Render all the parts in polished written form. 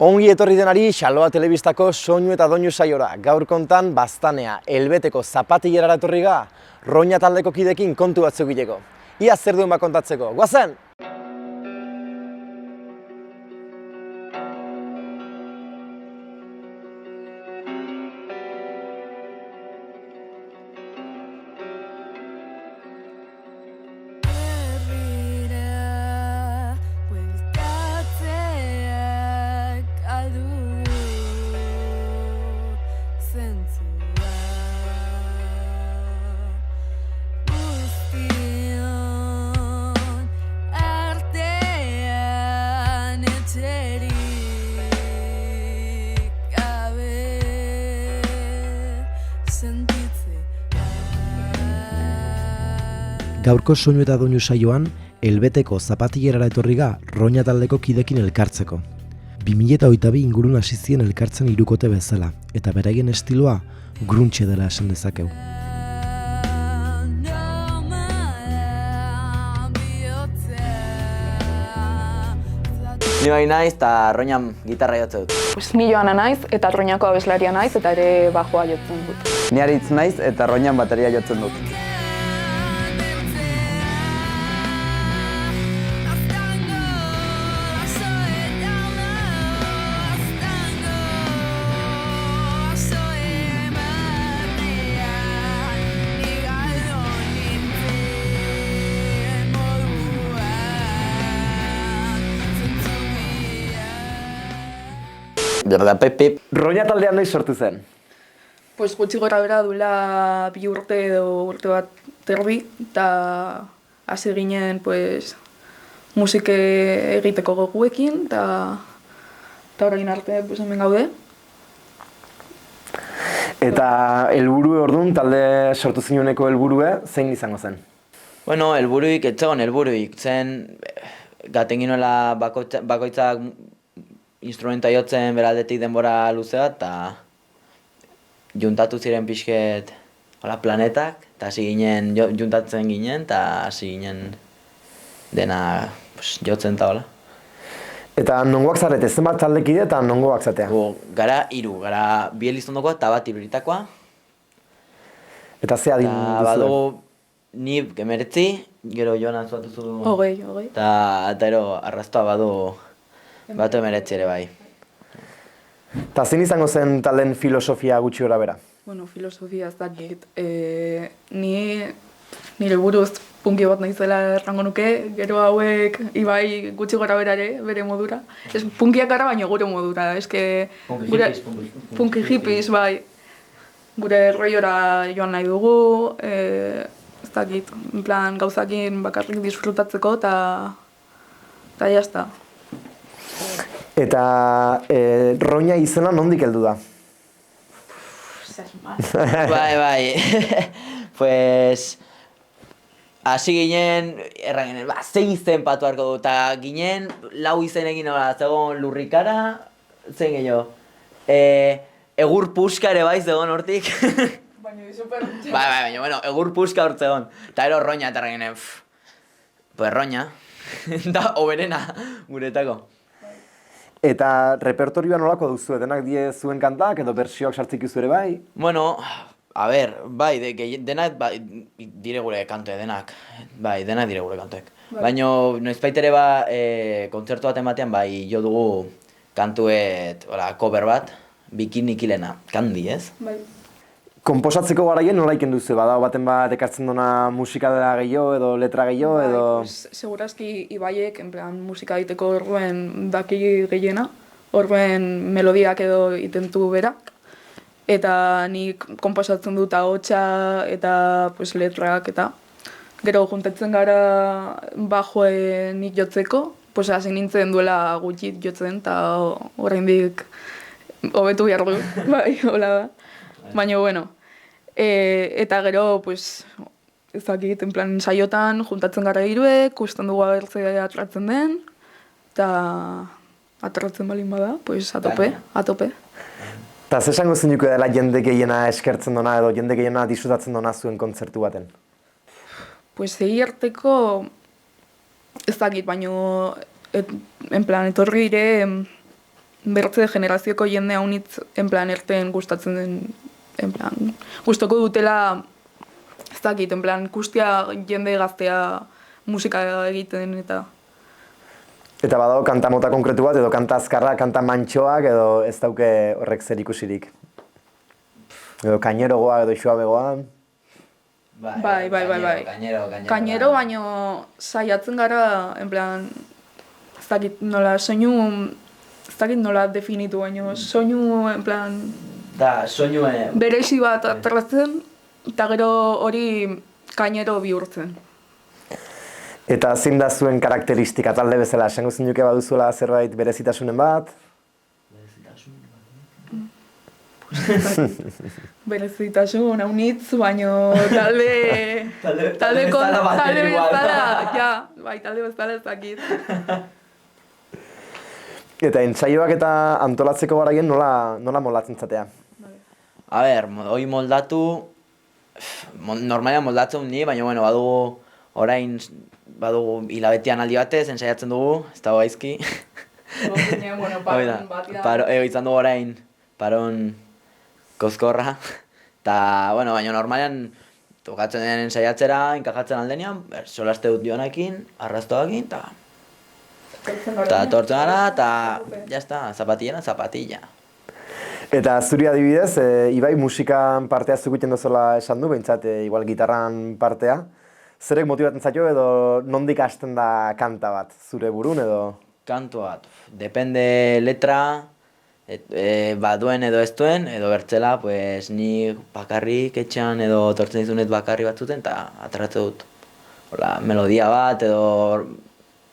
Ongi etorri denari Xaloa Telebistako soinu eta doinu saiora. Gaur kontan Baztanea, Elbeteko zapatilerara etorri ga, Roña taldeko kidekin kontu batzuk egiteko. Ia zer duen kontatzeko. Goazen! Gaurko soinu eta doinu saioan, Elbeteko zapatilerara etorri ga Roña taldeko kidekin elkartzeko. 2022 ingurun hasi ziren elkartzen hirukote bezala, eta beraien estiloa grunge dela esan dezakegu. Ni bai naiz eta Roñan gitarra jotzen dut. Ni Joana naiz eta Roñako abeslaria naiz eta ere bajoa jotzen dut. Ni Aritz naiz eta Roñan bateria jotzen dut. Berda, pep. Roña taldean noiz sortu zen? Pues gutxi gora bera duela 2 urte edo urte bat terdi, eta hasi ginen pues, musike egiteko goguekin, eta horrekin arte pues, hemen gaude. Eta helburue orduan, talde sortu zinuneko helburue, zein izango zen? Bueno, helburuik, etzegon helburuik, zen gaten ginoela bakoitzak instrumenta jotzen beraldetik denbora luzea, eta juntatu ziren pixket planetak, eta hasi ginen, juntatzen ginen, eta hasi ginen dena jotzen eta hola. Eta nongoak zarete, zenbat taldekide eta nongoak zatea? Gara 3, gara 2 Elizondokoa eta 1 Iruritakoa. Eta ze adin duzu? Badugu ni 19, gero Joana zuatuzu du. 20. Eta ero arrastoa badu 19 ere bai. Eta zein izango zen talden filosofia gutxi gora bera? Bueno, filosofia ez dakit. Nire buruz punki bat naizela errango nuke, gero hauek ibai gutxi gora bera ere, bere modura. Ez punkiak gara baina gure modura, eske punki hippies, bai. Gure rolora joan nahi dugu, ez dakit, en plan gauzakin bakarrik disfrutatzeko eta jazta. Eta Roña izena nondik heldu da? Bai. Pues hasi ginen, erran ginen, zein izen patu harko du, eta ginen, 4 izenekin zegoen Lurrikara, zein gehiago. Egur puska ere bai zegoen hortik. Baina super... Baina, bueno, egur puska hor zegoen. Eta ero Roña, eta erran ginen, pues Roña, da oberena guretako. Eta repertorioa nolako duzu, denak die zuen kantak edo bertsioak sartzik izu ere bai? Bueno, a ber, bai, denak dire gure kantuek, denak. Bai, denak dire gure kantuek. Baina, noizbait ere kontzertu baten batean, bai, jo dugu kantuet, cover bat, Bikini Kilena, kandi, ez? Bai. Konposatzeko garaien nola iken duzu, bada baten bat ekartzen duna musika dela gehiago edo letra gehiago edo... Pues, segurazki Ibaiek, en plan, musika egiteko horren daki gehiena, horren melodiak edo itentu berak, eta nik konposatzen dut ahotsa eta pues, letrak eta gero juntatzen gara bajoenik jotzeko, pues, hasi nintzen duela gutxit jotzen eta oraindik hobetu behar du, bai, hola da. Baina, bueno, eta gero, pues, ez dakit, en plan, saiotan juntatzen gara hiruek, kusten dugu abertzea atratzen den, eta atratzen balin bada, pues, atope. Eta ze esango zeinuko dela jende gehiena eskertzen dona edo jende gehiena disfrutatzen dona zuen kontzertu baten? Pues egi arteko, ez dakit, baino, en plan, etorri ire bertze generazioko jende haunitz, en plan, erten gustatzen den, en plan, gustoko dutela, ez dakit, en plan, ikustea jende gaztea musika egiten eta... Eta badago kanta mota konkretu bat, edo kanta azkarra, kanta mantxoak, edo ez dauke horrek zer ikusirik. Edo kainerogoa, edo suabegoa. Bai. Kainero, baino saiatzen gara, en plan, ez dakit nola, soinu, ez dakit nola definitu, baino soinu, en plan... Da, soinu... Berezi bat atratzen, eta gero hori kainero bihurtzen. Eta zein da zuen karakteristika talde bezala, esango zinuke baduzuela zerbait berezitasunen bat? Berezitasun, haunitz, baino talde bezala, ja, bai, talde bezala ez dakit. Eta entsaioak eta antolatzeko garaien nola moldatzen zatea? A ber, hoi moldatu, normalean moldatzen ni, baina bueno, badugu hilabetean aldi batez, ensaiatzen dugu, ez dago gaizki. Izan dugu orain, paron kozkorra, eta, bueno, baina normalean tokatzen den ensaiatzera, inkajatzen aldenean, solaste dut joanekin, arrastoakin, eta tortzen gara, eta, jazta, zapatilla. Eta zuri adibidez, Ibai musikan partea zukuten dozela esan du, behintzat, igual gitarran partea. Zerek motibatzen zaio edo nondik hasten da kanta bat, zure burun edo? Kantu bat, depende letra, baduen edo ez duen, edo bertzela, pues ni bakarrik etxean edo tortzen dizunet bakarri batzuten, eta atratze dut. Hola, melodia bat edo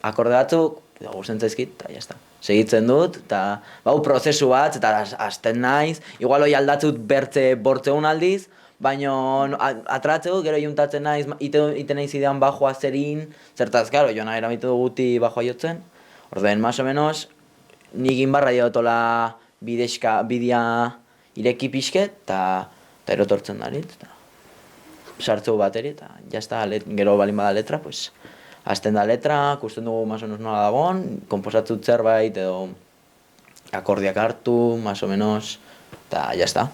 akorde batzuk, edo gusten zaizkit, eta jazta. Segitzen dut, eta bau prozesu bat, eta hasten naiz, igual hoi aldatzut bortzeun aldiz, baina atratze dut, gero juntatzen naiz, iten naiz idean bajoa zerin, zertaz, gero, joan eramitu guti bajoa jotzen. Orden, más o menos, nik inbarra diotola bidea ireki pixket, eta erotortzen da lit, eta sartzeu bateri, eta jazta, gero balin bada letra, pues, hasten da letra, kusten dugu más o menos nola dagoen, komposatzut zerbait, edo akordiak hartu, más o menos, eta jazta.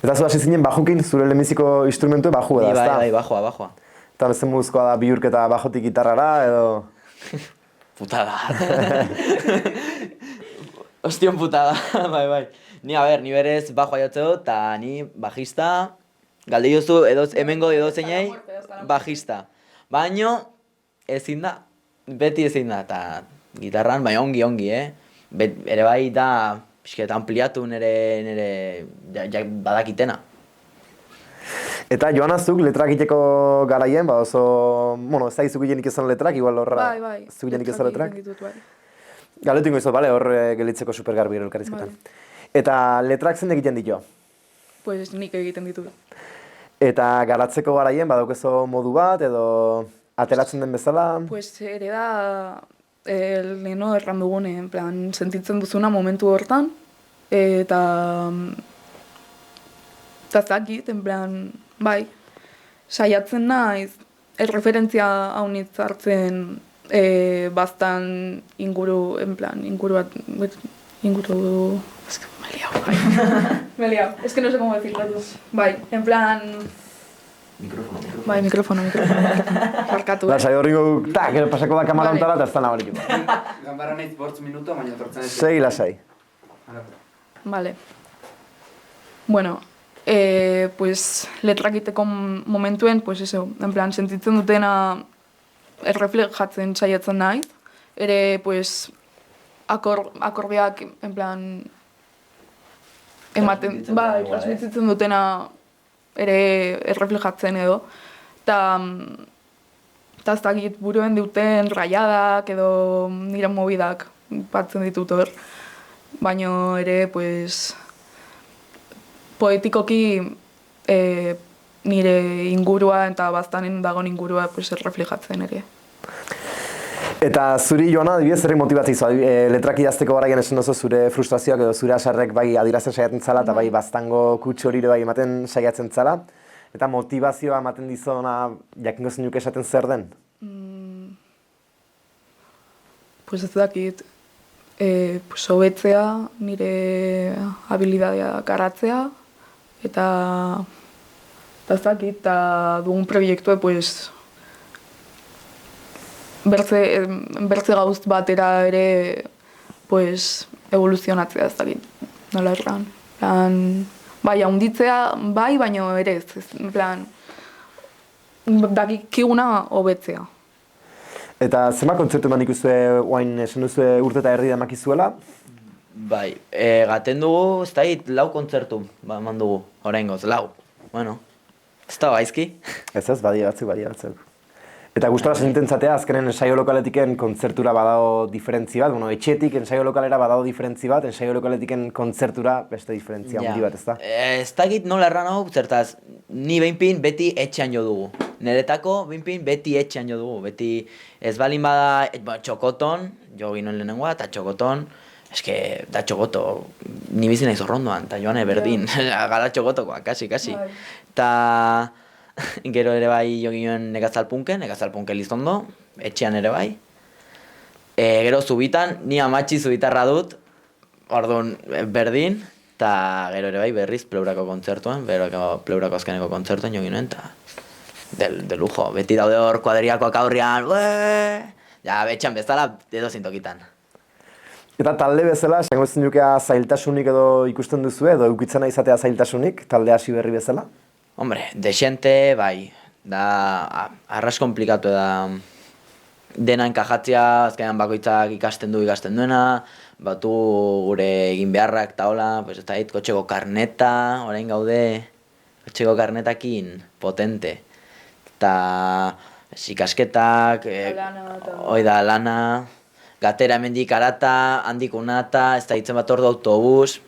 Eta zu hasi zinen bajukin, zure lehenbiziko instrumentu baju da, ezta? Bai, bajoa. Eta zen muzkoa da bihurketa bajotik gitarrara, edo... Putada. Ostion putada, bai. Ni berez bajoa jotze dut, eta ni bajista, galde jozu hemengo edozeinei bajista. Baino, ezin da, beti ezin da, eta gitarran, baina ongi, ere bai da, pixket ampliatu nire badakitena. Eta Joana, zuk letrak egiteko garaien, oso, bueno, ez da izuk jenik izan letrak, igual horra zuk jenik izan letrak? Galetu ingo izot, bale, hor gelitzeko supergarbi elkarrizketan. Eta letrak zen egiten ditu? Pues nik egiten ditu. Eta garatzeko garaien, badaukezo modu bat, edo ateratzen den bezala? Pues ere da, leheno erran dugune, en plan, sentitzen duzuna momentu hortan, eta zakit, en plan, bai, saiatzen naiz, erreferentzia haunitz hartzen bastan inguru, en plan, inguru... Es que me he liado, bai. Me he liado, es que no sé cómo decirlo tú. Bai, en plan... Mikrofono. Barkatu, Lasa, horrengo, gero pasako da kamara ontara, eta ez da nabarituko. Ganbara nahiz 8 minuto, baina tortzen ez... Segi lasai. Vale. Bueno, pues letrakiteko momentuen, pues eso, en plan, sentitzen dutena erreflejatzen saiatzen naiz. Ere, pues, akordeak, en plan, ematen, bai, transmititzen dutena ere erreflejatzen edo. Eta ez dakit buruen duten raiadak edo nire mobidak batzen ditut hor. Baina ere, pues, poetikoki nire ingurua eta baztanen dagoen ingurua pues, erreflejatzen ere. Eta zuri, Joana, adibidez, zerrek motibatzea letrak idazteko garaien esan duzu zure frustrazioak edo zure asarrek bai adierazten saiatzen zala eta bai baztango kutsu hori bai ematen saiatzen zala. Eta motivazioa ematen dizona jakingo zenuke esaten zer den? Pues ez dakit. pues, hobetzea, nire habilidadea garatzea, eta ez dakit, eta dugun proiektue, pues, bertze gauz batera ere, pues, evoluzionatzea ez dakit, nola erran. Bai, haunditzea, bai, baina ere ez, en plan, dakikiguna hobetzea. Eta zema kontzertu eman ikuzue, oain esan duzue urte eta erdi damakizuela? Bai, gaten dugu, ez dakit, 4 kontzertu eman dugu, oraingoz, 4. Bueno, ez da gaizki. Ez, badia batzuk. Eta gustora sententzatea, azkenen ensaio lokaletiken kontzertura badago diferentzi bat, bueno, etxetik ensaio lokalera badago diferentzi bat, ensaio lokaletiken kontzertura beste diferentzia handi bat, ez da? Ez dakit nola erran hau, zertaz, ni behinpin beti etxean jo dugu. Niretako behinpin beti etxean jo dugu, beti ez balin bada txokoton, jo ginoen lehenengoa, eta txokoton, eske, da txokoto, ni bizi nahi zorrondoan, eta joan berdin, gara txokotokoa, kasi. Eta gero ere bai jo ginoen Nekazalpunken Lizondo, etxean ere bai. Gero Zubitan, ni amatxi Zubitarra dut, orduan berdin, eta gero ere bai berriz Pleurako kontzertuan, Pleurako azkeneko kontzertuan jo ginoen, eta de lujo, beti daude hor kuadriakoak aurrian, ja, betxan bezala edo zintokitan. Eta talde bezala, esango zinukea zailtasunik edo ikusten duzu edo eukitzen izatea zailtasunik, talde hasi berri bezala? Hombre, desente, bai, da, arras komplikatu da dena enkajatzea, azkenean bakoitzak ikasten duena, batu gure egin beharrak eta hola, pues ez da hit, kotxeko karneta, orain gaude, kotxeko karnetakin potente. Eta ikasketak, lana, gatera hemendik arata, handik unata, ez da hitzen bat ordu autobus,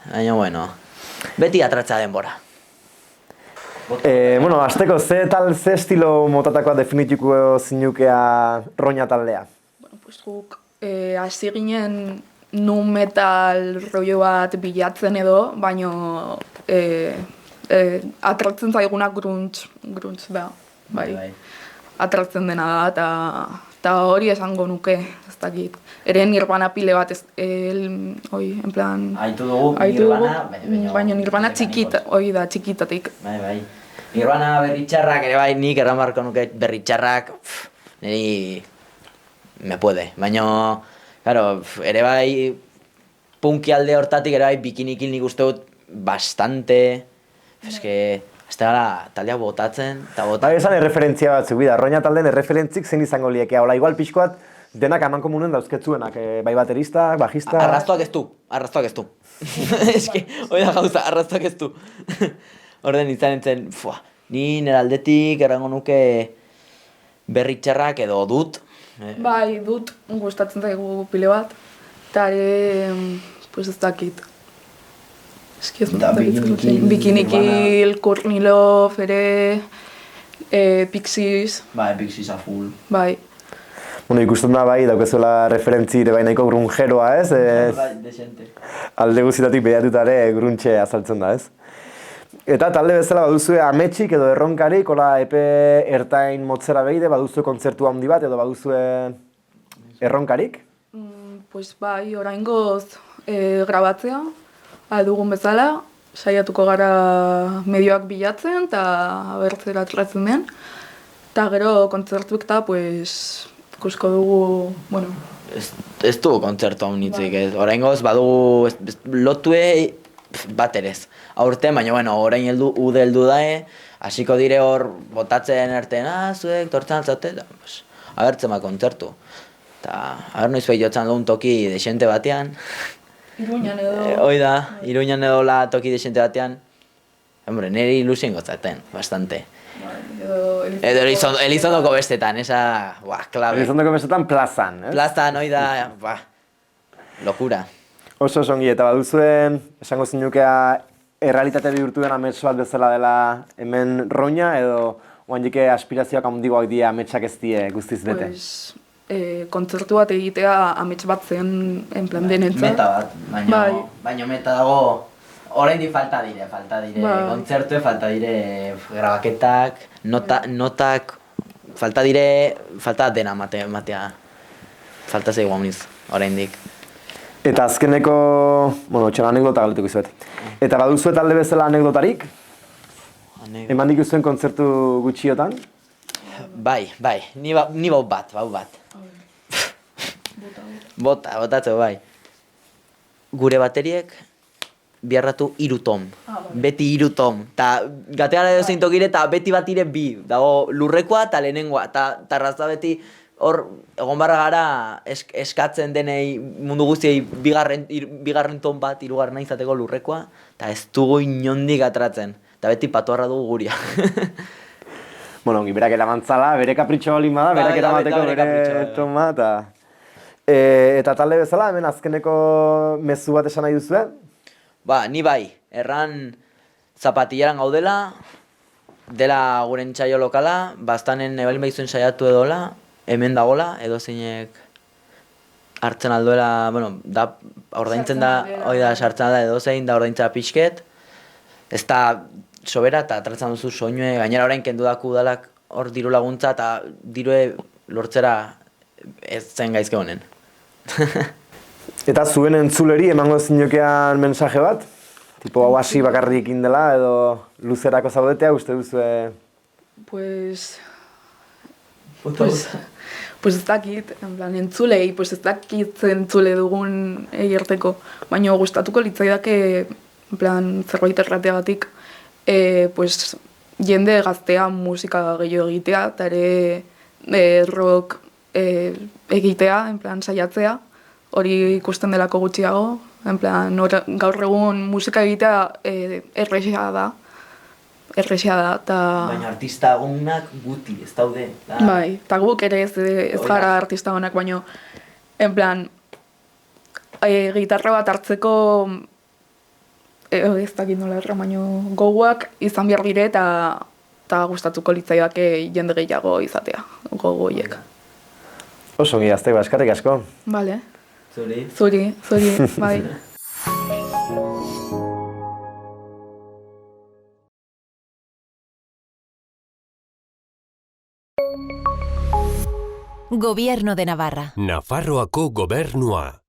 baina bueno, beti atratza denbora. Bueno, azteko, ze estilo motatakoa definituko zinukea Roña taldea? Bueno, pues guk hasi ginen nu metal rollo bat bilatzen edo, baino atratzen zaiguna grunge da, bai. Atratzen dena da, eta hori esango nuke, ez dakit. Ere Nirvana pile bat, en plan... Aitu dugu Nirvana, baina Nirvana txikita, hori da, txikitatik. Bai. Nirvana berritxarrak ere bai, nik erran barko nuke berritxarrak, niri me puede. Baina, claro, ere bai, punki alde hortatik ere bai, bikinikil nik uste dut bastante, eske... Ez da taldea botatzen, eta botatzen. Bai, esan erreferentzia batzuk, bida, Roña taldeen erreferentzik zein izango liekea, hola, igual pixkoat denak aman komunen dauzketzuenak, bai baterista, bajista... Arrastoak ez du. Eske, hori da gauza, arrastoak ez du. Orden izan entzen, ni nire aldetik errango nuke berritxarrak edo dut. Bai, dut, gustatzen zaigu pile bat, eta ere, pues ez dakit. Eski ez Bikinikil, Courtney Love, ere, Pixies. Bai, Pixies a full. Bai. Bueno, ikusten da bai, daukezuela referentzi ere bai nahiko grungeroa, ez? Bai, desente. Alde guztietatik behatuta ere gruntxe azaltzen da, ez? Eta talde bezala baduzue ametsik edo erronkarik, hola epe ertain motzera behide, baduzue kontzertu handi bat edo baduzue erronkarik? Pues bai, oraingoz grabatzea, dugun bezala, saiatuko gara medioak bilatzen eta abertzera atratzen den. Eta gero kontzertuek eta, pues, ikusko dugu, bueno... Ez dugu kontzertu hau nitzik, oraingoz badugu lotue bat erez. Aurten, baina, bueno, orain ude heldu dae, hasiko dire hor botatzen erten, zuek, tortzan zaute, abertzen bat kontzertu. Eta, aber noiz behitotzen dugun toki desente batean. Iruñan edo... Hoi da, Iruñan edo la toki desente batean. Hombre, niri ilusien gotzaten, bastante. Edo Elizondoko bestetan, esa, klabe. Elizondoko bestetan plazan, eh? Plazan, hoi da, lokura. Oso songi, eta baduzuen, esango zinukea, errealitate bihurtu den amets bat bezala dela hemen Roña, edo oaindike aspirazioak handigoak dira ametsak ez die guztiz bete? Kontzertu bat egitea amets bat zen en plan denentzat. Meta bat, baina meta dago, oraindik falta dire, kontzertue, falta dire grabaketak, notak, falta dena matea, falta zeigu hauniz, oraindik. Eta azkeneko, txera anekdota galetuko izuet. Eta baduzu talde bezala anekdotarik? Eman dikuzuen kontzertu gutxiotan? Bai, ni bau bat. Botatzo, bai. Gure bateriek biarratu 3 tom. Beti 3 tom. Ta gatean edo zein tokire eta beti bat ire 2. Dago lurrekoa eta lehenengoa. Ta razta beti hor egon barra gara eskatzen denei mundu guztiei bigarren ton bat, 3. izateko lurrekoa. Ta ez dugu inondik atratzen. Eta beti patuarra dugu guria. Ongi, berak eramantzala, bere kapritxo balin bada, berak eramateko bere toma, eta talde bezala, hemen azkeneko mezu bat esan nahi duzue? Ni bai, erran zapatillaran gaudela, dela gure entsaio lokala, bastanen ebalin behizuen saiatu edola, hemen dagola, edo zeinek hartzen alduela, da ordaintzen da, sartzen da edo zein, da ordaintzea pixket, ez da sobera eta tratzen duzu soinue, gainera orain kendu daku udalak hor diru laguntza eta dirue lortzera ez zen gaizke honen. Eta zuen entzuleri emango zinokean mensaje bat? Tipo hau hasi bakarrik indela edo luzerako zaudetea uste duzue? Pues ez dakit, entzulei, ez dakit entzule dugun egerteko, baina gustatuko litzaidake zerbait errateagatik, jende gaztea musika gehiago egitea, eta ere rock egitea, saiatzea, hori ikusten delako gutxiago, gaur egun musika egitea errexea da, eta... Baina artista honak guti, ez daude. Bai, eta guk ere ez gara artista honak, baina, gitarra bat hartzeko, ez dakit nola erra, baina gogoak izan behar dire eta gustatuko litzaidake jende gehiago izatea, gogoiek. Oso ongi, Azteba, eskerrik asko. Bale. Zuri, bai. Gobierno de Navarra. Nafarroako gobernua.